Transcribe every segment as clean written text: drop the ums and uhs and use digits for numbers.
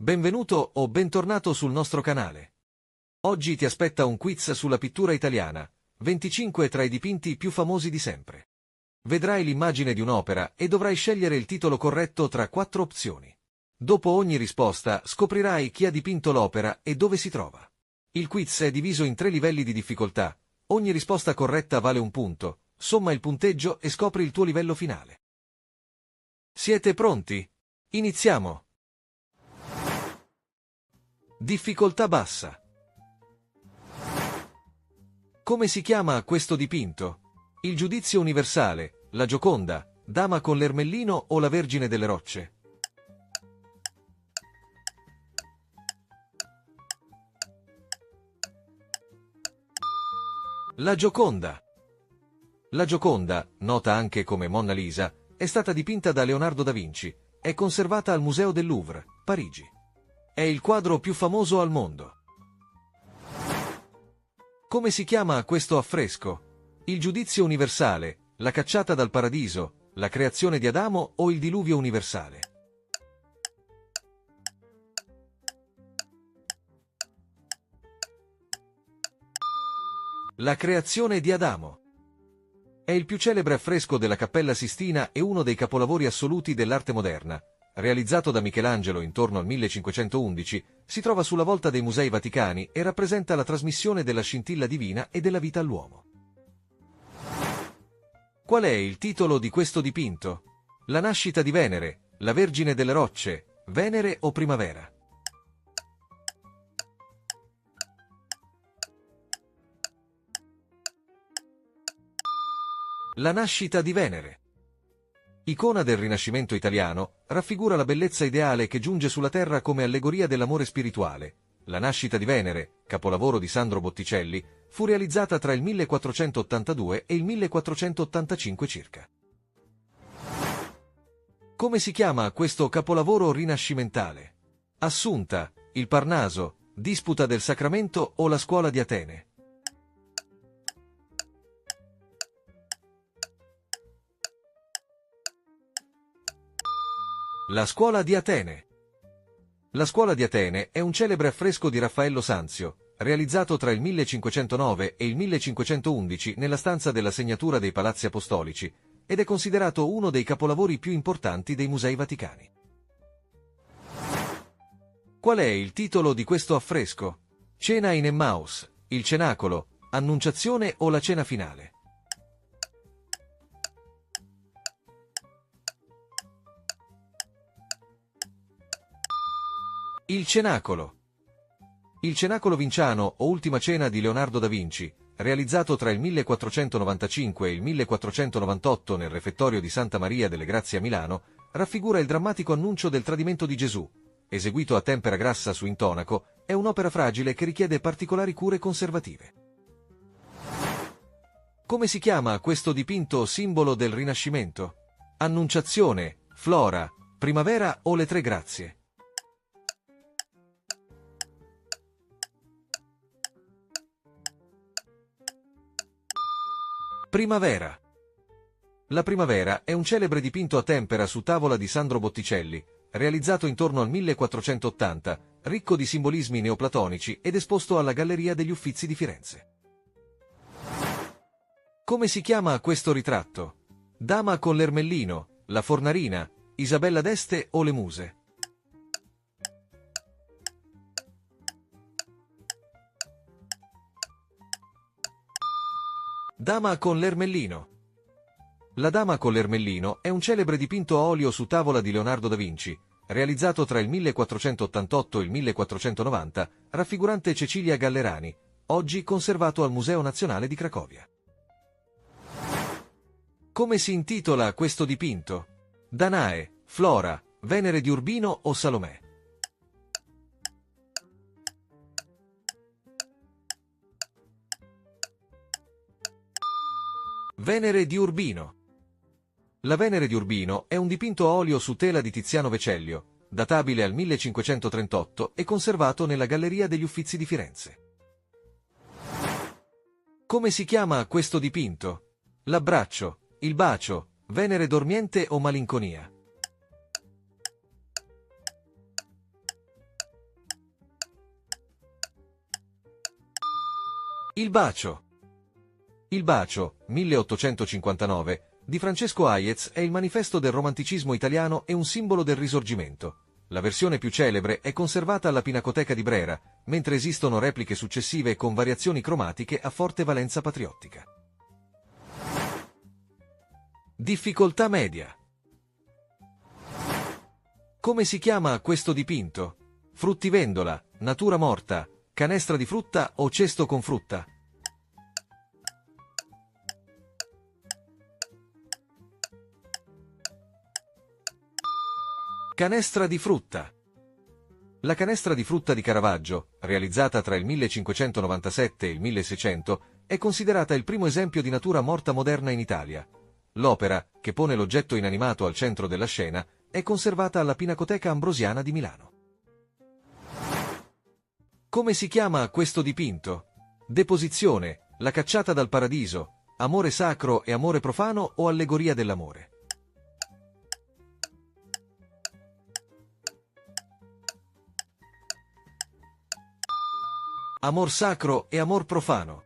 Benvenuto o bentornato sul nostro canale. Oggi ti aspetta un quiz sulla pittura italiana, 25 tra i dipinti più famosi di sempre. Vedrai l'immagine di un'opera e dovrai scegliere il titolo corretto tra 4 opzioni. Dopo ogni risposta scoprirai chi ha dipinto l'opera e dove si trova. Il quiz è diviso in 3 livelli di difficoltà, ogni risposta corretta vale un punto, somma il punteggio e scopri il tuo livello finale. Siete pronti? Iniziamo! Difficoltà bassa. Come si chiama questo dipinto? Il Giudizio universale, la Gioconda, Dama con l'Ermellino o la Vergine delle Rocce? La Gioconda. La Gioconda, nota anche come Monna Lisa, è stata dipinta da Leonardo da Vinci, è conservata al Museo del Louvre, Parigi. È il quadro più famoso al mondo. Come si chiama questo affresco? Il Giudizio universale, la cacciata dal paradiso, la creazione di Adamo o il diluvio universale? La creazione di Adamo. È il più celebre affresco della Cappella Sistina e uno dei capolavori assoluti dell'arte moderna. Realizzato da Michelangelo intorno al 1511, si trova sulla volta dei Musei Vaticani e rappresenta la trasmissione della scintilla divina e della vita all'uomo. Qual è il titolo di questo dipinto? La nascita di Venere, la Vergine delle Rocce, Venere o Primavera? La nascita di Venere. Icona del Rinascimento italiano, raffigura la bellezza ideale che giunge sulla terra come allegoria dell'amore spirituale. La nascita di Venere, capolavoro di Sandro Botticelli, fu realizzata tra il 1482 e il 1485 circa. Come si chiama questo capolavoro rinascimentale? Assunta, il Parnaso, Disputa del Sacramento o la Scuola di Atene? La Scuola di Atene. La Scuola di Atene è un celebre affresco di Raffaello Sanzio, realizzato tra il 1509 e il 1511 nella stanza della Segnatura dei Palazzi Apostolici, ed è considerato uno dei capolavori più importanti dei Musei Vaticani. Qual è il titolo di questo affresco? Cena in Emmaus, il Cenacolo, Annunciazione o la Cena finale? Il Cenacolo. Il Cenacolo Vinciano o Ultima Cena di Leonardo da Vinci, realizzato tra il 1495 e il 1498 nel refettorio di Santa Maria delle Grazie a Milano, raffigura il drammatico annuncio del tradimento di Gesù. Eseguito a tempera grassa su intonaco, è un'opera fragile che richiede particolari cure conservative. Come si chiama questo dipinto simbolo del Rinascimento? Annunciazione, Flora, Primavera o le Tre Grazie? Primavera. La Primavera è un celebre dipinto a tempera su tavola di Sandro Botticelli, realizzato intorno al 1480, ricco di simbolismi neoplatonici ed esposto alla Galleria degli Uffizi di Firenze. Come si chiama questo ritratto? Dama con l'Ermellino, la Fornarina, Isabella d'Este o le Muse? Dama con l'Ermellino. La Dama con l'Ermellino è un celebre dipinto a olio su tavola di Leonardo da Vinci, realizzato tra il 1488 e il 1490, raffigurante Cecilia Gallerani, oggi conservato al Museo Nazionale di Cracovia. Come si intitola questo dipinto? Danae, Flora, Venere di Urbino o Salomè? Venere di Urbino. La Venere di Urbino è un dipinto a olio su tela di Tiziano Vecellio, databile al 1538 e conservato nella Galleria degli Uffizi di Firenze. Come si chiama questo dipinto? L'abbraccio, il bacio, Venere dormiente o malinconia? Il bacio. Il bacio, 1859, di Francesco Hayez è il manifesto del romanticismo italiano e un simbolo del Risorgimento. La versione più celebre è conservata alla Pinacoteca di Brera, mentre esistono repliche successive con variazioni cromatiche a forte valenza patriottica. Difficoltà media. Come si chiama questo dipinto? Fruttivendola, natura morta, canestra di frutta o cesto con frutta? Canestra di frutta. La canestra di frutta di Caravaggio, realizzata tra il 1597 e il 1600, è considerata il primo esempio di natura morta moderna in Italia. L'opera, che pone l'oggetto inanimato al centro della scena, è conservata alla Pinacoteca Ambrosiana di Milano. Come si chiama questo dipinto? Deposizione, la cacciata dal paradiso, amore sacro e amore profano o allegoria dell'amore? Amor sacro e amor profano.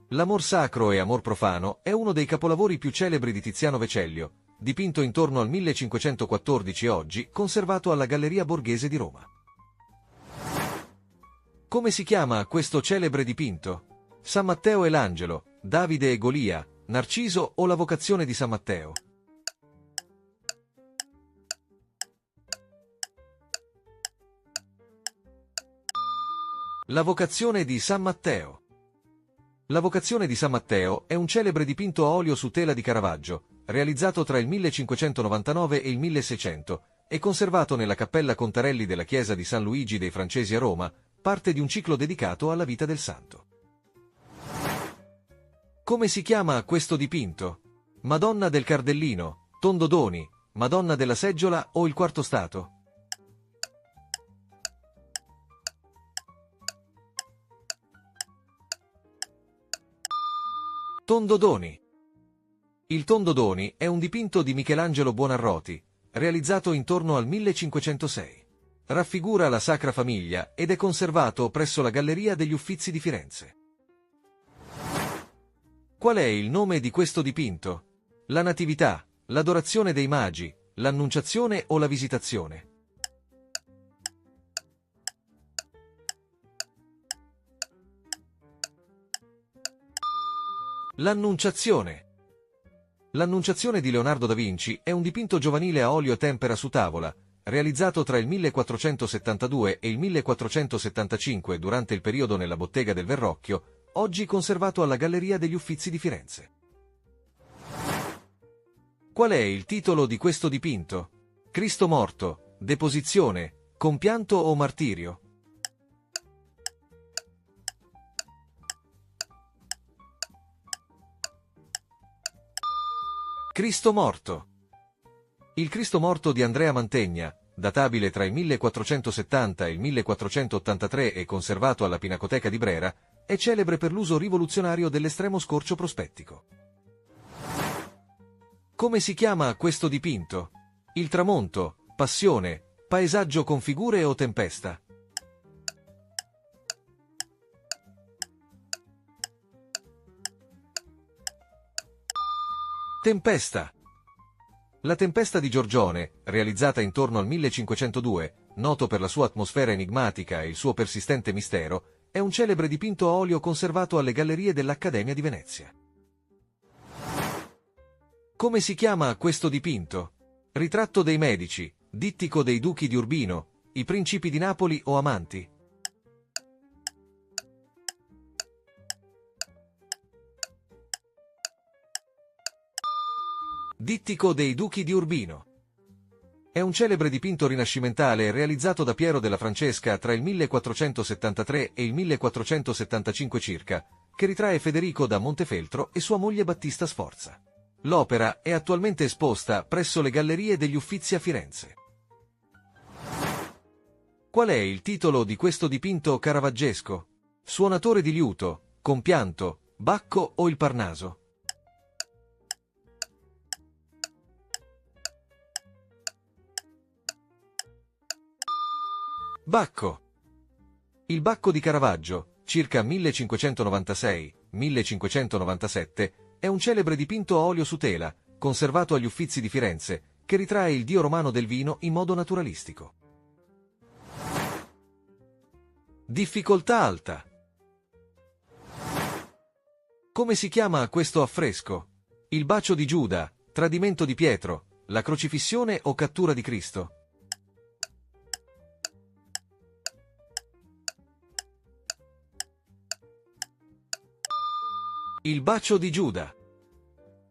L'amor sacro e amor profano è uno dei capolavori più celebri di Tiziano Vecellio, dipinto intorno al 1514 e oggi conservato alla Galleria Borghese di Roma. Come si chiama questo celebre dipinto? San Matteo e l'Angelo, Davide e Golia, Narciso o la vocazione di San Matteo? La vocazione di San Matteo. La vocazione di San Matteo è un celebre dipinto a olio su tela di Caravaggio, realizzato tra il 1599 e il 1600, e conservato nella Cappella Contarelli della chiesa di San Luigi dei Francesi a Roma, parte di un ciclo dedicato alla vita del santo. Come si chiama questo dipinto? Madonna del Cardellino, Tondodoni, Madonna della Seggiola o il Quarto Stato? Tondodoni. Il Tondodoni è un dipinto di Michelangelo Buonarroti, realizzato intorno al 1506. Raffigura la Sacra Famiglia ed è conservato presso la Galleria degli Uffizi di Firenze. Qual è il nome di questo dipinto? La Natività, l'Adorazione dei Magi, l'Annunciazione o la Visitazione? L'Annunciazione. L'Annunciazione di Leonardo da Vinci è un dipinto giovanile a olio tempera su tavola, realizzato tra il 1472 e il 1475 durante il periodo nella Bottega del Verrocchio, oggi conservato alla Galleria degli Uffizi di Firenze. Qual è il titolo di questo dipinto? Cristo morto, Deposizione, Compianto o Martirio? Cristo morto. Il Cristo morto di Andrea Mantegna, databile tra il 1470 e il 1483 e conservato alla Pinacoteca di Brera, è celebre per l'uso rivoluzionario dell'estremo scorcio prospettico. Come si chiama questo dipinto? Il tramonto, passione, paesaggio con figure o tempesta? Tempesta. La Tempesta di Giorgione, realizzata intorno al 1502, noto per la sua atmosfera enigmatica e il suo persistente mistero, è un celebre dipinto a olio conservato alle gallerie dell'Accademia di Venezia. Come si chiama questo dipinto? Ritratto dei Medici, Dittico dei Duchi di Urbino, I Principi di Napoli o Amanti? Dittico dei Duchi di Urbino. È un celebre dipinto rinascimentale realizzato da Piero della Francesca tra il 1473 e il 1475 circa, che ritrae Federico da Montefeltro e sua moglie Battista Sforza. L'opera è attualmente esposta presso le Gallerie degli Uffizi a Firenze. Qual è il titolo di questo dipinto caravaggesco? Suonatore di liuto, Compianto, Bacco o il Parnaso? Bacco. Il Bacco di Caravaggio, circa 1596-1597, è un celebre dipinto a olio su tela, conservato agli Uffizi di Firenze, che ritrae il dio romano del vino in modo naturalistico. Difficoltà alta. Come si chiama questo affresco? Il bacio di Giuda, tradimento di Pietro, la crocifissione o cattura di Cristo? Il bacio di Giuda.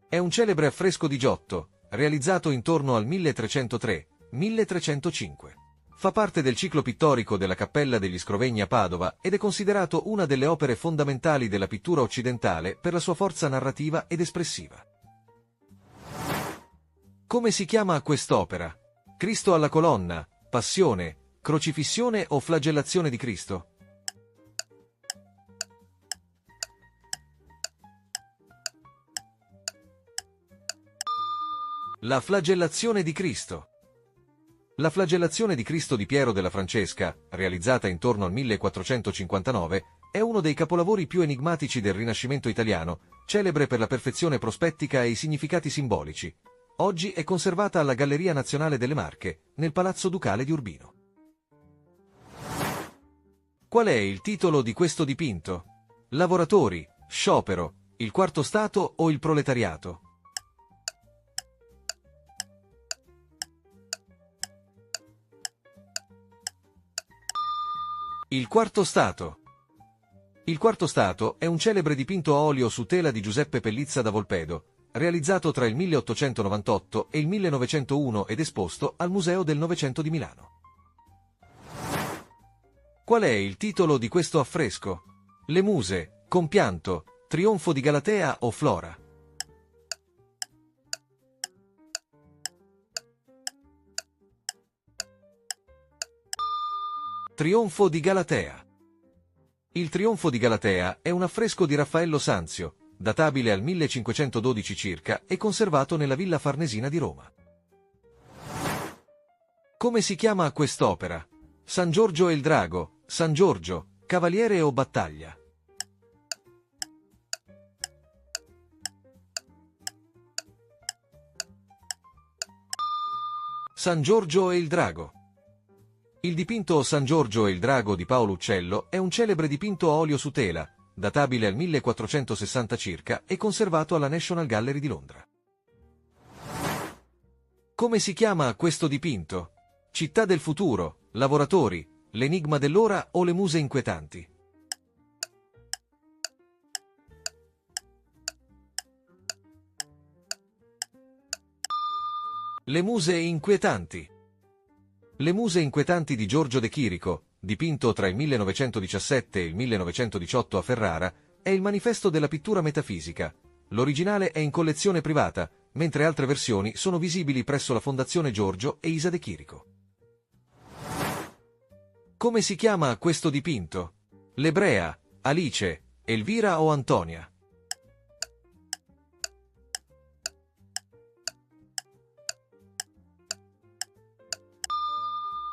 È un celebre affresco di Giotto, realizzato intorno al 1303-1305. Fa parte del ciclo pittorico della Cappella degli Scrovegni a Padova ed è considerato una delle opere fondamentali della pittura occidentale per la sua forza narrativa ed espressiva. Come si chiama quest'opera? Cristo alla colonna, Passione, Crocifissione o Flagellazione di Cristo? La Flagellazione di Cristo. La Flagellazione di Cristo di Piero della Francesca, realizzata intorno al 1459, è uno dei capolavori più enigmatici del Rinascimento italiano, celebre per la perfezione prospettica e i significati simbolici. Oggi è conservata alla Galleria Nazionale delle Marche, nel Palazzo Ducale di Urbino. Qual è il titolo di questo dipinto? Lavoratori, sciopero, il quarto stato o il proletariato? Il quarto stato. Il quarto stato è un celebre dipinto a olio su tela di Giuseppe Pellizza da Volpedo, realizzato tra il 1898 e il 1901 ed esposto al Museo del Novecento di Milano. Qual è il titolo di questo affresco? Le Muse, Compianto, Trionfo di Galatea o Flora? Trionfo di Galatea. Il Trionfo di Galatea è un affresco di Raffaello Sanzio, databile al 1512 circa e conservato nella Villa Farnesina di Roma. Come si chiama quest'opera? San Giorgio e il Drago, San Giorgio, Cavaliere o Battaglia? San Giorgio e il Drago. Il dipinto San Giorgio e il Drago di Paolo Uccello è un celebre dipinto a olio su tela, databile al 1460 circa e conservato alla National Gallery di Londra. Come si chiama questo dipinto? Città del futuro, Lavoratori, L'enigma dell'ora o Le muse inquietanti? Le muse inquietanti. Le muse inquietanti di Giorgio De Chirico, dipinto tra il 1917 e il 1918 a Ferrara, è il manifesto della pittura metafisica. L'originale è in collezione privata, mentre altre versioni sono visibili presso la Fondazione Giorgio e Isa De Chirico. Come si chiama questo dipinto? L'Ebrea, Alice, Elvira o Antonia?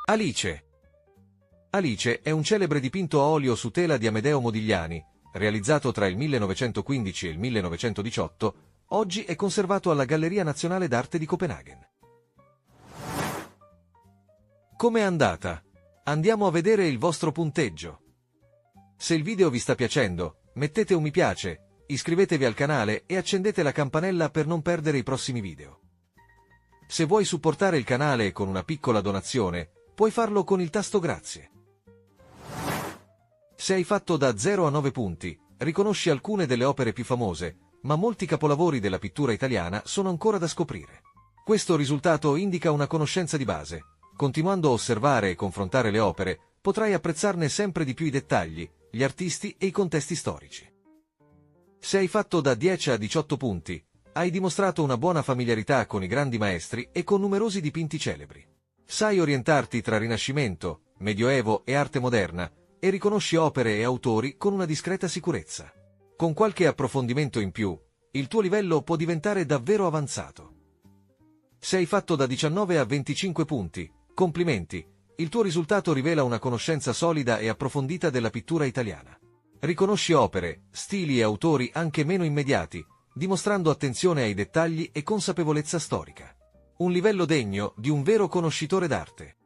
Alice. Alice è un celebre dipinto a olio su tela di Amedeo Modigliani, realizzato tra il 1915 e il 1918, oggi è conservato alla Galleria Nazionale d'Arte di Copenaghen. Com'è andata? Andiamo a vedere il vostro punteggio. Se il video vi sta piacendo, mettete un mi piace, iscrivetevi al canale e accendete la campanella per non perdere i prossimi video. Se vuoi supportare il canale con una piccola donazione, puoi farlo con il tasto grazie. Se hai fatto da 0 a 9 punti, riconosci alcune delle opere più famose, ma molti capolavori della pittura italiana sono ancora da scoprire. Questo risultato indica una conoscenza di base. Continuando a osservare e confrontare le opere, potrai apprezzarne sempre di più i dettagli, gli artisti e i contesti storici. Se hai fatto da 10 a 18 punti, hai dimostrato una buona familiarità con i grandi maestri e con numerosi dipinti celebri. Sai orientarti tra Rinascimento, Medioevo e arte moderna e riconosci opere e autori con una discreta sicurezza. Con qualche approfondimento in più, il tuo livello può diventare davvero avanzato. Se hai fatto da 19 a 25 punti, complimenti, il tuo risultato rivela una conoscenza solida e approfondita della pittura italiana. Riconosci opere, stili e autori anche meno immediati, dimostrando attenzione ai dettagli e consapevolezza storica. Un livello degno di un vero conoscitore d'arte.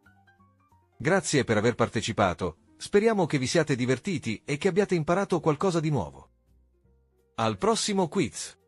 Grazie per aver partecipato, speriamo che vi siate divertiti e che abbiate imparato qualcosa di nuovo. Al prossimo quiz!